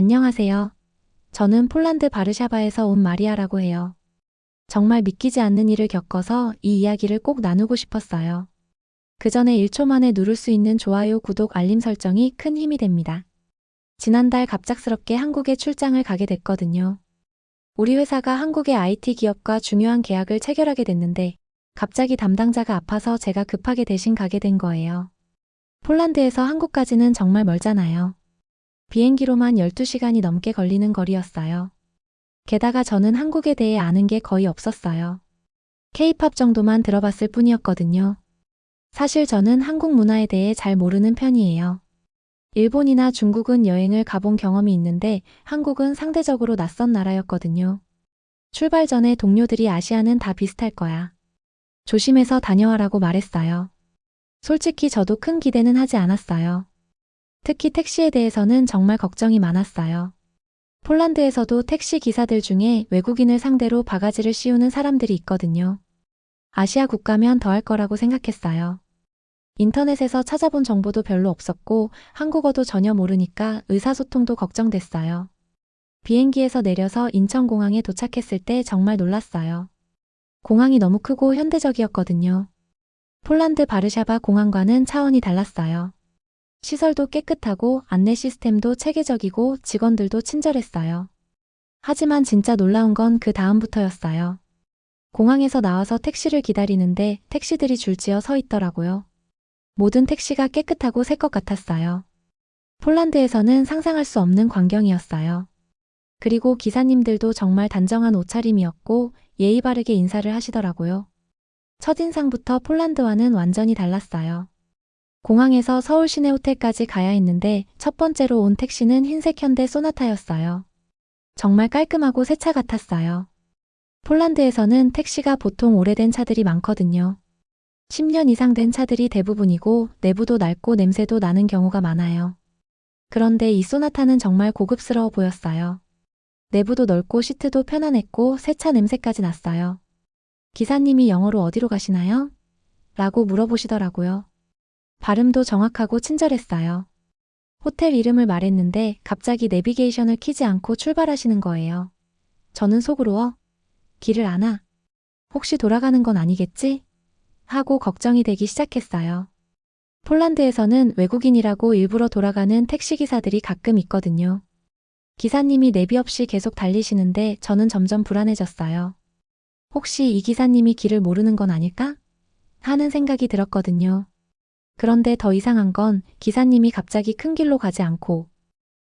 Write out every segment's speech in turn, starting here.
안녕하세요. 저는 폴란드 바르샤바에서 온 마리아라고 해요. 정말 믿기지 않는 일을 겪어서 이 이야기를 꼭 나누고 싶었어요. 그 전에 1초 만에 누를 수 있는 좋아요, 구독, 알림 설정이 큰 힘이 됩니다. 지난달 갑작스럽게 한국에 출장을 가게 됐거든요. 우리 회사가 한국의 IT 기업과 중요한 계약을 체결하게 됐는데 갑자기 담당자가 아파서 제가 급하게 대신 가게 된 거예요. 폴란드에서 한국까지는 정말 멀잖아요. 비행기로만 12시간이 넘게 걸리는 거리였어요. 게다가 저는 한국에 대해 아는 게 거의 없었어요. K-팝 정도만 들어봤을 뿐이었거든요. 사실 저는 한국 문화에 대해 잘 모르는 편이에요. 일본이나 중국은 여행을 가본 경험이 있는데 한국은 상대적으로 낯선 나라였거든요. 출발 전에 동료들이 아시아는 다 비슷할 거야. 조심해서 다녀와라고 말했어요. 솔직히 저도 큰 기대는 하지 않았어요. 특히 택시에 대해서는 정말 걱정이 많았어요. 폴란드에서도 택시 기사들 중에 외국인을 상대로 바가지를 씌우는 사람들이 있거든요. 아시아 국가면 더 할 거라고 생각했어요. 인터넷에서 찾아본 정보도 별로 없었고 한국어도 전혀 모르니까 의사소통도 걱정됐어요. 비행기에서 내려서 인천공항에 도착했을 때 정말 놀랐어요. 공항이 너무 크고 현대적이었거든요. 폴란드 바르샤바 공항과는 차원이 달랐어요. 시설도 깨끗하고 안내 시스템도 체계적이고 직원들도 친절했어요. 하지만 진짜 놀라운 건 그 다음부터였어요. 공항에서 나와서 택시를 기다리는데 택시들이 줄지어 서 있더라고요. 모든 택시가 깨끗하고 새 것 같았어요. 폴란드에서는 상상할 수 없는 광경이었어요. 그리고 기사님들도 정말 단정한 옷차림이었고 예의 바르게 인사를 하시더라고요. 첫인상부터 폴란드와는 완전히 달랐어요. 공항에서 서울 시내 호텔까지 가야 했는데 첫 번째로 온 택시는 흰색 현대 소나타였어요. 정말 깔끔하고 새 차 같았어요. 폴란드에서는 택시가 보통 오래된 차들이 많거든요. 10년 이상 된 차들이 대부분이고 내부도 낡고 냄새도 나는 경우가 많아요. 그런데 이 소나타는 정말 고급스러워 보였어요. 내부도 넓고 시트도 편안했고 새 차 냄새까지 났어요. 기사님이 영어로 어디로 가시나요? 라고 물어보시더라고요. 발음도 정확하고 친절했어요. 호텔 이름을 말했는데 갑자기 내비게이션을 켜지 않고 출발하시는 거예요. 저는 속으로 길을 아나? 혹시 돌아가는 건 아니겠지? 하고 걱정이 되기 시작했어요. 폴란드에서는 외국인이라고 일부러 돌아가는 택시기사들이 가끔 있거든요. 기사님이 내비 없이 계속 달리시는데 저는 점점 불안해졌어요. 혹시 이 기사님이 길을 모르는 건 아닐까? 하는 생각이 들었거든요. 그런데 더 이상한 건 기사님이 갑자기 큰 길로 가지 않고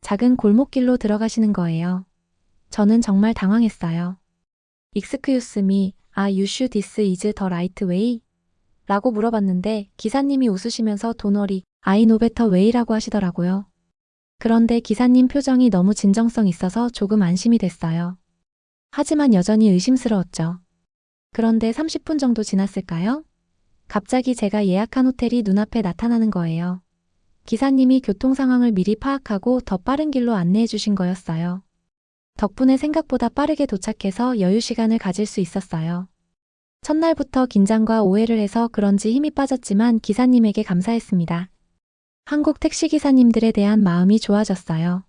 작은 골목길로 들어가시는 거예요. 저는 정말 당황했어요. Excuse me, are you sure this is the right way? 라고 물어봤는데 기사님이 웃으시면서 Don't worry, I know better way라고 하시더라고요. 그런데 기사님 표정이 너무 진정성 있어서 조금 안심이 됐어요. 하지만 여전히 의심스러웠죠. 그런데 30분 정도 지났을까요? 갑자기 제가 예약한 호텔이 눈앞에 나타나는 거예요. 기사님이 교통 상황을 미리 파악하고 더 빠른 길로 안내해 주신 거였어요. 덕분에 생각보다 빠르게 도착해서 여유 시간을 가질 수 있었어요. 첫날부터 긴장과 오해를 해서 그런지 힘이 빠졌지만 기사님에게 감사했습니다. 한국 택시기사님들에 대한 마음이 좋아졌어요.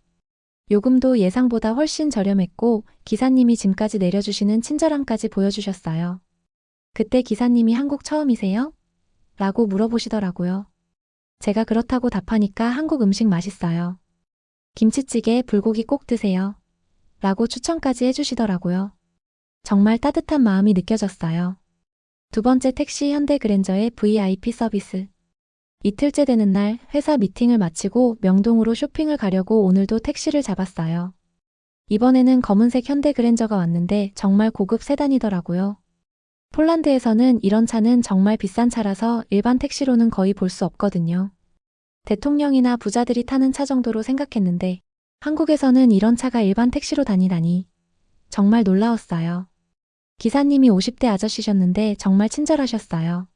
요금도 예상보다 훨씬 저렴했고 기사님이 짐까지 내려주시는 친절함까지 보여주셨어요. 그때 기사님이 한국 처음이세요? 라고 물어보시더라고요. 제가 그렇다고 답하니까 한국 음식 맛있어요. 김치찌개, 불고기 꼭 드세요. 라고 추천까지 해주시더라고요. 정말 따뜻한 마음이 느껴졌어요. 두 번째 택시 현대 그랜저의 VIP 서비스. 이틀째 되는 날 회사 미팅을 마치고 명동으로 쇼핑을 가려고 오늘도 택시를 잡았어요. 이번에는 검은색 현대 그랜저가 왔는데 정말 고급 세단이더라고요. 폴란드에서는 이런 차는 정말 비싼 차라서 일반 택시로는 거의 볼 수 없거든요. 대통령이나 부자들이 타는 차 정도로 생각했는데 한국에서는 이런 차가 일반 택시로 다니다니 정말 놀라웠어요. 기사님이 50대 아저씨셨는데 정말 친절하셨어요.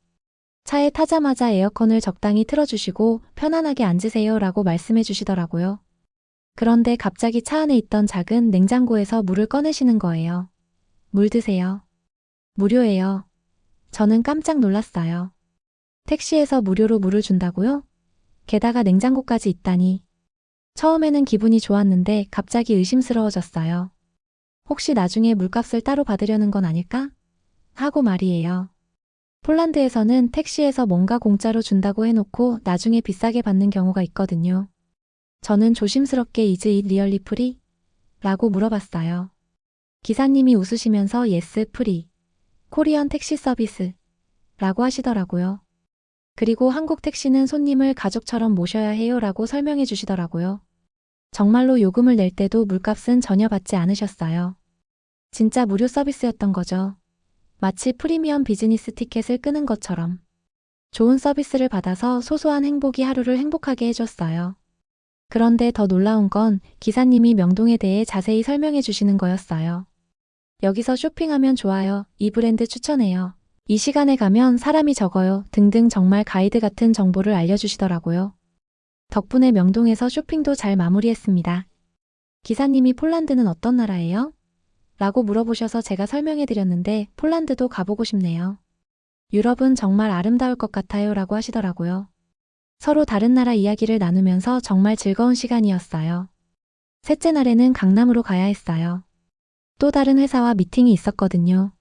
차에 타자마자 에어컨을 적당히 틀어주시고 편안하게 앉으세요 라고 말씀해 주시더라고요. 그런데 갑자기 차 안에 있던 작은 냉장고에서 물을 꺼내시는 거예요. 물 드세요. 무료예요. 저는 깜짝 놀랐어요. 택시에서 무료로 물을 준다고요? 게다가 냉장고까지 있다니. 처음에는 기분이 좋았는데 갑자기 의심스러워졌어요. 혹시 나중에 물값을 따로 받으려는 건 아닐까? 하고 말이에요. 폴란드에서는 택시에서 뭔가 공짜로 준다고 해놓고 나중에 비싸게 받는 경우가 있거든요. 저는 조심스럽게 Is it really free? 라고 물어봤어요. 기사님이 웃으시면서 Yes, free. 코리안 택시 서비스. 라고 하시더라고요. 그리고 한국 택시는 손님을 가족처럼 모셔야 해요 라고 설명해 주시더라고요. 정말로 요금을 낼 때도 물값은 전혀 받지 않으셨어요. 진짜 무료 서비스였던 거죠. 마치 프리미엄 비즈니스 티켓을 끄는 것처럼. 좋은 서비스를 받아서 소소한 행복이 하루를 행복하게 해줬어요. 그런데 더 놀라운 건 기사님이 명동에 대해 자세히 설명해 주시는 거였어요. 여기서 쇼핑하면 좋아요. 이 브랜드 추천해요. 이 시간에 가면 사람이 적어요. 등등 정말 가이드 같은 정보를 알려주시더라고요. 덕분에 명동에서 쇼핑도 잘 마무리했습니다. 기사님이 폴란드는 어떤 나라예요? 라고 물어보셔서 제가 설명해 드렸는데 폴란드도 가보고 싶네요. 유럽은 정말 아름다울 것 같아요 라고 하시더라고요. 서로 다른 나라 이야기를 나누면서 정말 즐거운 시간이었어요. 셋째 날에는 강남으로 가야 했어요. 또 다른 회사와 미팅이 있었거든요.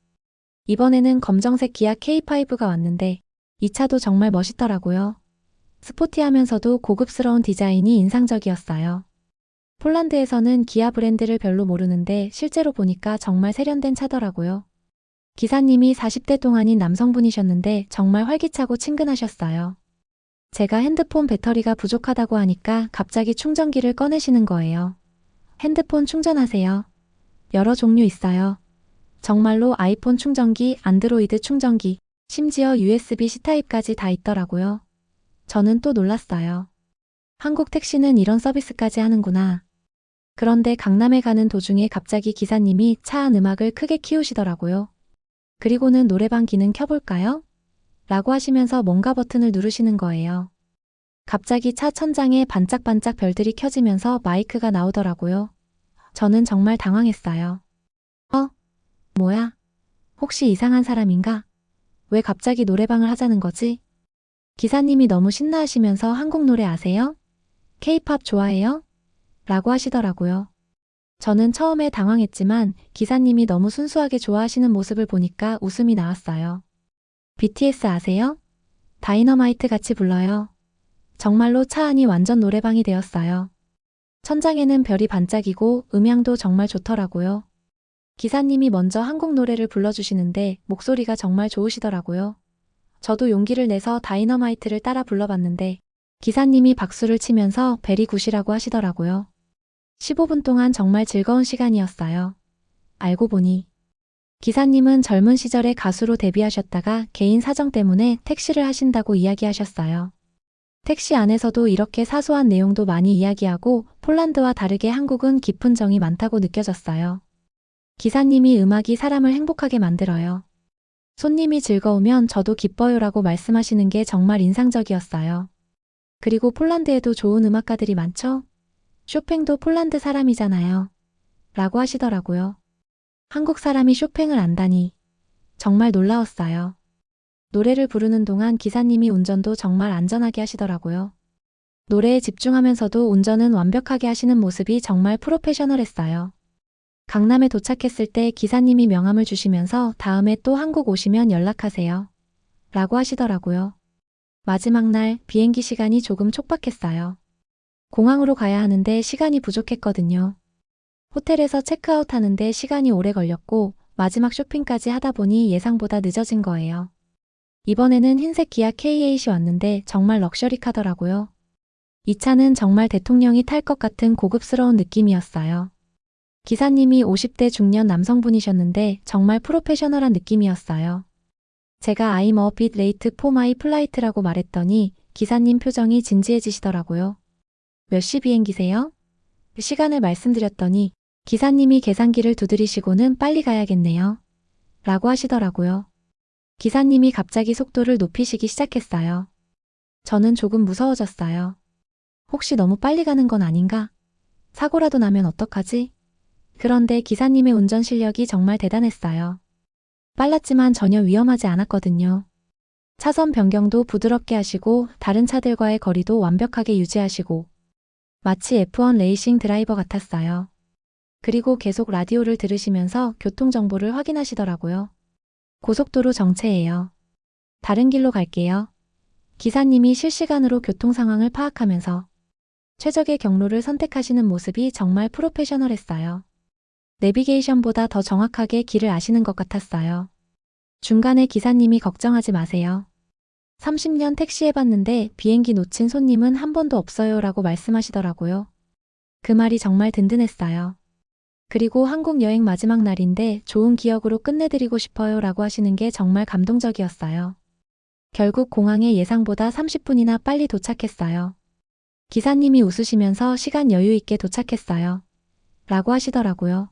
이번에는 검정색 기아 K5가 왔는데 이 차도 정말 멋있더라고요. 스포티하면서도 고급스러운 디자인이 인상적이었어요. 폴란드에서는 기아 브랜드를 별로 모르는데 실제로 보니까 정말 세련된 차더라고요. 기사님이 40대 동안인 남성분이셨는데 정말 활기차고 친근하셨어요. 제가 핸드폰 배터리가 부족하다고 하니까 갑자기 충전기를 꺼내시는 거예요. 핸드폰 충전하세요. 여러 종류 있어요. 정말로 아이폰 충전기, 안드로이드 충전기, 심지어 USB-C 타입까지 다 있더라고요. 저는 또 놀랐어요. 한국 택시는 이런 서비스까지 하는구나. 그런데 강남에 가는 도중에 갑자기 기사님이 차 안 음악을 크게 키우시더라고요. 그리고는 노래방 기능 켜볼까요? 라고 하시면서 뭔가 버튼을 누르시는 거예요. 갑자기 차 천장에 반짝반짝 별들이 켜지면서 마이크가 나오더라고요. 저는 정말 당황했어요. 뭐야? 혹시 이상한 사람인가? 왜 갑자기 노래방을 하자는 거지? 기사님이 너무 신나하시면서 한국 노래 아세요? K-팝 좋아해요? 라고 하시더라고요. 저는 처음에 당황했지만 기사님이 너무 순수하게 좋아하시는 모습을 보니까 웃음이 나왔어요. BTS 아세요? 다이너마이트 같이 불러요. 정말로 차 안이 완전 노래방이 되었어요. 천장에는 별이 반짝이고 음향도 정말 좋더라고요. 기사님이 먼저 한국 노래를 불러주시는데 목소리가 정말 좋으시더라고요. 저도 용기를 내서 다이너마이트를 따라 불러봤는데 기사님이 박수를 치면서 베리 굿이라고 하시더라고요. 15분 동안 정말 즐거운 시간이었어요. 알고 보니 기사님은 젊은 시절에 가수로 데뷔하셨다가 개인 사정 때문에 택시를 하신다고 이야기하셨어요. 택시 안에서도 이렇게 사소한 내용도 많이 이야기하고 폴란드와 다르게 한국은 깊은 정이 많다고 느껴졌어요. 기사님이 음악이 사람을 행복하게 만들어요. 손님이 즐거우면 저도 기뻐요라고 말씀하시는 게 정말 인상적이었어요. 그리고 폴란드에도 좋은 음악가들이 많죠? 쇼팽도 폴란드 사람이잖아요. 라고 하시더라고요. 한국 사람이 쇼팽을 안다니. 정말 놀라웠어요. 노래를 부르는 동안 기사님이 운전도 정말 안전하게 하시더라고요. 노래에 집중하면서도 운전은 완벽하게 하시는 모습이 정말 프로페셔널했어요. 강남에 도착했을 때 기사님이 명함을 주시면서 다음에 또 한국 오시면 연락하세요. 라고 하시더라고요. 마지막 날 비행기 시간이 조금 촉박했어요. 공항으로 가야 하는데 시간이 부족했거든요. 호텔에서 체크아웃 하는데 시간이 오래 걸렸고 마지막 쇼핑까지 하다 보니 예상보다 늦어진 거예요. 이번에는 흰색 기아 K8이 왔는데 정말 럭셔리카더라고요. 이 차는 정말 대통령이 탈 것 같은 고급스러운 느낌이었어요. 기사님이 50대 중년 남성분이셨는데 정말 프로페셔널한 느낌이었어요. 제가 I'm a bit late for my flight라고 말했더니 기사님 표정이 진지해지시더라고요. 몇 시 비행기세요? 시간을 말씀드렸더니 기사님이 계산기를 두드리시고는 빨리 가야겠네요. 라고 하시더라고요. 기사님이 갑자기 속도를 높이시기 시작했어요. 저는 조금 무서워졌어요. 혹시 너무 빨리 가는 건 아닌가? 사고라도 나면 어떡하지? 그런데 기사님의 운전 실력이 정말 대단했어요. 빨랐지만 전혀 위험하지 않았거든요. 차선 변경도 부드럽게 하시고 다른 차들과의 거리도 완벽하게 유지하시고 마치 F1 레이싱 드라이버 같았어요. 그리고 계속 라디오를 들으시면서 교통정보를 확인하시더라고요. 고속도로 정체예요. 다른 길로 갈게요. 기사님이 실시간으로 교통 상황을 파악하면서 최적의 경로를 선택하시는 모습이 정말 프로페셔널했어요. 내비게이션보다 더 정확하게 길을 아시는 것 같았어요. 중간에 기사님이 걱정하지 마세요. 30년 택시 해봤는데 비행기 놓친 손님은 한 번도 없어요 라고 말씀하시더라고요. 그 말이 정말 든든했어요. 그리고 한국 여행 마지막 날인데 좋은 기억으로 끝내드리고 싶어요 라고 하시는 게 정말 감동적이었어요. 결국 공항에 예상보다 30분이나 빨리 도착했어요. 기사님이 웃으시면서 시간 여유 있게 도착했어요. 라고 하시더라고요.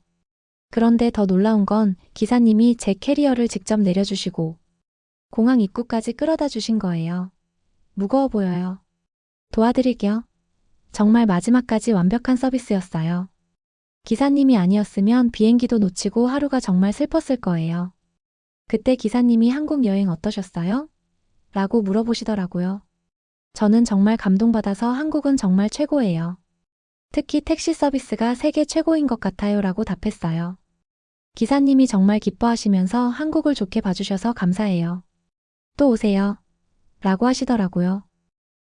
그런데 더 놀라운 건 기사님이 제 캐리어를 직접 내려주시고 공항 입구까지 끌어다 주신 거예요. 무거워 보여요. 도와드릴게요. 정말 마지막까지 완벽한 서비스였어요. 기사님이 아니었으면 비행기도 놓치고 하루가 정말 슬펐을 거예요. 그때 기사님이 한국 여행 어떠셨어요? 라고 물어보시더라고요. 저는 정말 감동받아서 한국은 정말 최고예요. 특히 택시 서비스가 세계 최고인 것 같아요 라고 답했어요. 기사님이 정말 기뻐하시면서 한국을 좋게 봐주셔서 감사해요. 또 오세요. 라고 하시더라고요.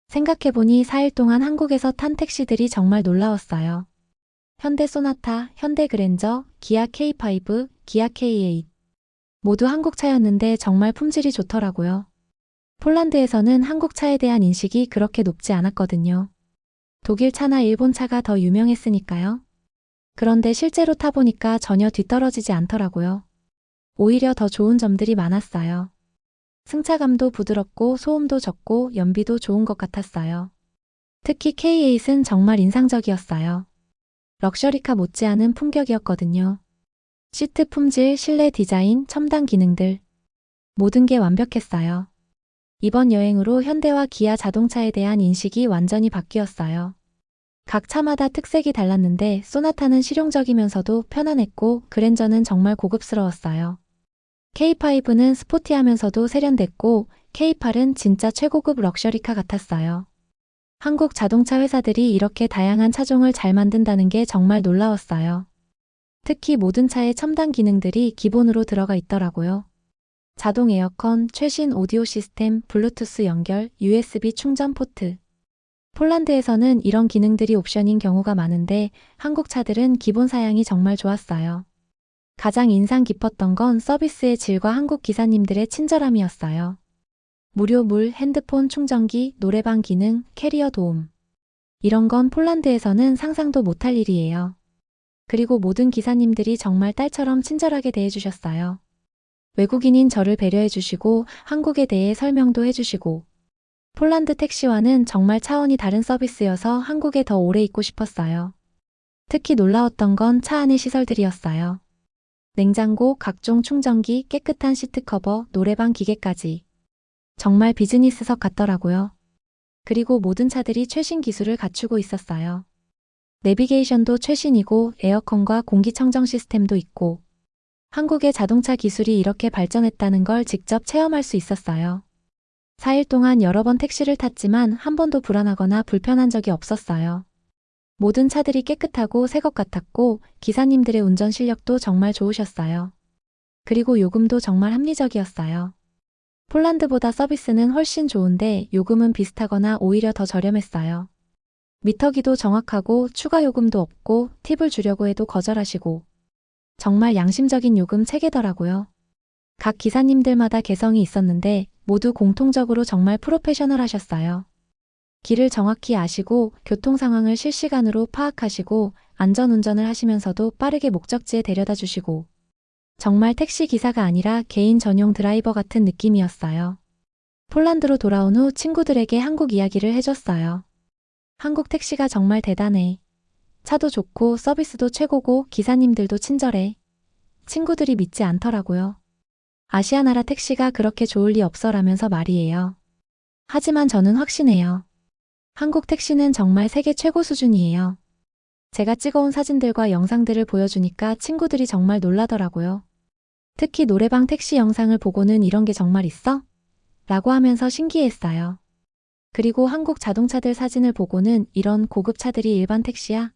생각해보니 4일 동안 한국에서 탄 택시들이 정말 놀라웠어요. 현대 소나타, 현대 그랜저, 기아 K5, 기아 K8. 모두 한국 차였는데 정말 품질이 좋더라고요. 폴란드에서는 한국 차에 대한 인식이 그렇게 높지 않았거든요. 독일 차나 일본 차가 더 유명했으니까요. 그런데 실제로 타보니까 전혀 뒤떨어지지 않더라고요. 오히려 더 좋은 점들이 많았어요. 승차감도 부드럽고 소음도 적고 연비도 좋은 것 같았어요. 특히 K8은 정말 인상적이었어요. 럭셔리카 못지않은 품격이었거든요. 시트 품질, 실내 디자인, 첨단 기능들. 모든 게 완벽했어요. 이번 여행으로 현대와 기아 자동차에 대한 인식이 완전히 바뀌었어요. 각 차마다 특색이 달랐는데 소나타는 실용적이면서도 편안했고 그랜저는 정말 고급스러웠어요. K5는 스포티하면서도 세련됐고 K8은 진짜 최고급 럭셔리카 같았어요. 한국 자동차 회사들이 이렇게 다양한 차종을 잘 만든다는 게 정말 놀라웠어요. 특히 모든 차에 첨단 기능들이 기본으로 들어가 있더라고요. 자동 에어컨, 최신 오디오 시스템, 블루투스 연결, USB 충전 포트. 폴란드에서는 이런 기능들이 옵션인 경우가 많은데 한국 차들은 기본 사양이 정말 좋았어요. 가장 인상 깊었던 건 서비스의 질과 한국 기사님들의 친절함이었어요. 무료 물, 핸드폰 충전기, 노래방 기능, 캐리어 도움. 이런 건 폴란드에서는 상상도 못할 일이에요. 그리고 모든 기사님들이 정말 딸처럼 친절하게 대해주셨어요. 외국인인 저를 배려해주시고 한국에 대해 설명도 해주시고 폴란드 택시와는 정말 차원이 다른 서비스여서 한국에 더 오래 있고 싶었어요. 특히 놀라웠던 건 차 안의 시설들이었어요. 냉장고, 각종 충전기, 깨끗한 시트커버, 노래방 기계까지. 정말 비즈니스석 같더라고요. 그리고 모든 차들이 최신 기술을 갖추고 있었어요. 내비게이션도 최신이고 에어컨과 공기청정 시스템도 있고 한국의 자동차 기술이 이렇게 발전했다는 걸 직접 체험할 수 있었어요. 4일 동안 여러 번 택시를 탔지만 한 번도 불안하거나 불편한 적이 없었어요. 모든 차들이 깨끗하고 새 것 같았고 기사님들의 운전 실력도 정말 좋으셨어요. 그리고 요금도 정말 합리적이었어요. 폴란드보다 서비스는 훨씬 좋은데 요금은 비슷하거나 오히려 더 저렴했어요. 미터기도 정확하고 추가 요금도 없고 팁을 주려고 해도 거절하시고 정말 양심적인 요금 체계더라고요. 각 기사님들마다 개성이 있었는데 모두 공통적으로 정말 프로페셔널하셨어요. 길을 정확히 아시고 교통 상황을 실시간으로 파악하시고 안전운전을 하시면서도 빠르게 목적지에 데려다 주시고 정말 택시 기사가 아니라 개인 전용 드라이버 같은 느낌이었어요. 폴란드로 돌아온 후 친구들에게 한국 이야기를 해줬어요. 한국 택시가 정말 대단해. 차도 좋고 서비스도 최고고 기사님들도 친절해. 친구들이 믿지 않더라고요. 아시아 나라 택시가 그렇게 좋을 리 없어라면서 말이에요. 하지만 저는 확신해요. 한국 택시는 정말 세계 최고 수준이에요. 제가 찍어온 사진들과 영상들을 보여주니까 친구들이 정말 놀라더라고요. 특히 노래방 택시 영상을 보고는 이런 게 정말 있어? 라고 하면서 신기했어요. 그리고 한국 자동차들 사진을 보고는 이런 고급 차들이 일반 택시야?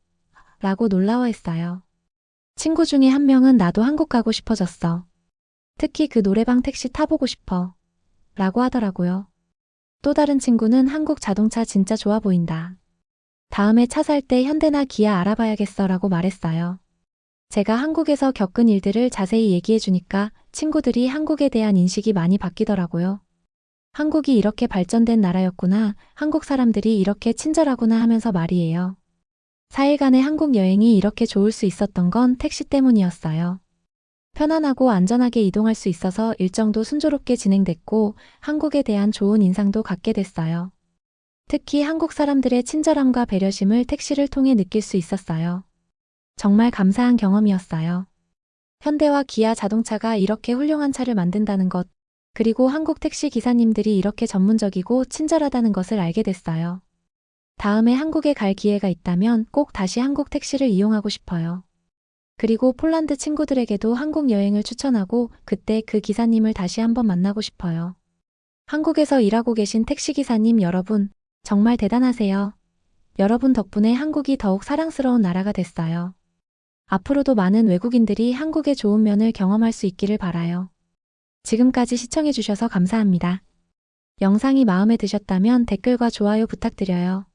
라고 놀라워했어요. 친구 중에 한 명은 나도 한국 가고 싶어졌어. 특히 그 노래방 택시 타보고 싶어. 라고 하더라고요. 또 다른 친구는 한국 자동차 진짜 좋아 보인다. 다음에 차 살 때 현대나 기아 알아봐야겠어 라고 말했어요. 제가 한국에서 겪은 일들을 자세히 얘기해 주니까 친구들이 한국에 대한 인식이 많이 바뀌더라고요. 한국이 이렇게 발전된 나라였구나, 한국 사람들이 이렇게 친절하구나 하면서 말이에요. 4일간의 한국 여행이 이렇게 좋을 수 있었던 건 택시 때문이었어요. 편안하고 안전하게 이동할 수 있어서 일정도 순조롭게 진행됐고 한국에 대한 좋은 인상도 갖게 됐어요. 특히 한국 사람들의 친절함과 배려심을 택시를 통해 느낄 수 있었어요. 정말 감사한 경험이었어요. 현대와 기아 자동차가 이렇게 훌륭한 차를 만든다는 것, 그리고 한국 택시 기사님들이 이렇게 전문적이고 친절하다는 것을 알게 됐어요. 다음에 한국에 갈 기회가 있다면 꼭 다시 한국 택시를 이용하고 싶어요. 그리고 폴란드 친구들에게도 한국 여행을 추천하고 그때 그 기사님을 다시 한번 만나고 싶어요. 한국에서 일하고 계신 택시기사님 여러분, 정말 대단하세요. 여러분 덕분에 한국이 더욱 사랑스러운 나라가 됐어요. 앞으로도 많은 외국인들이 한국의 좋은 면을 경험할 수 있기를 바라요. 지금까지 시청해주셔서 감사합니다. 영상이 마음에 드셨다면 댓글과 좋아요 부탁드려요.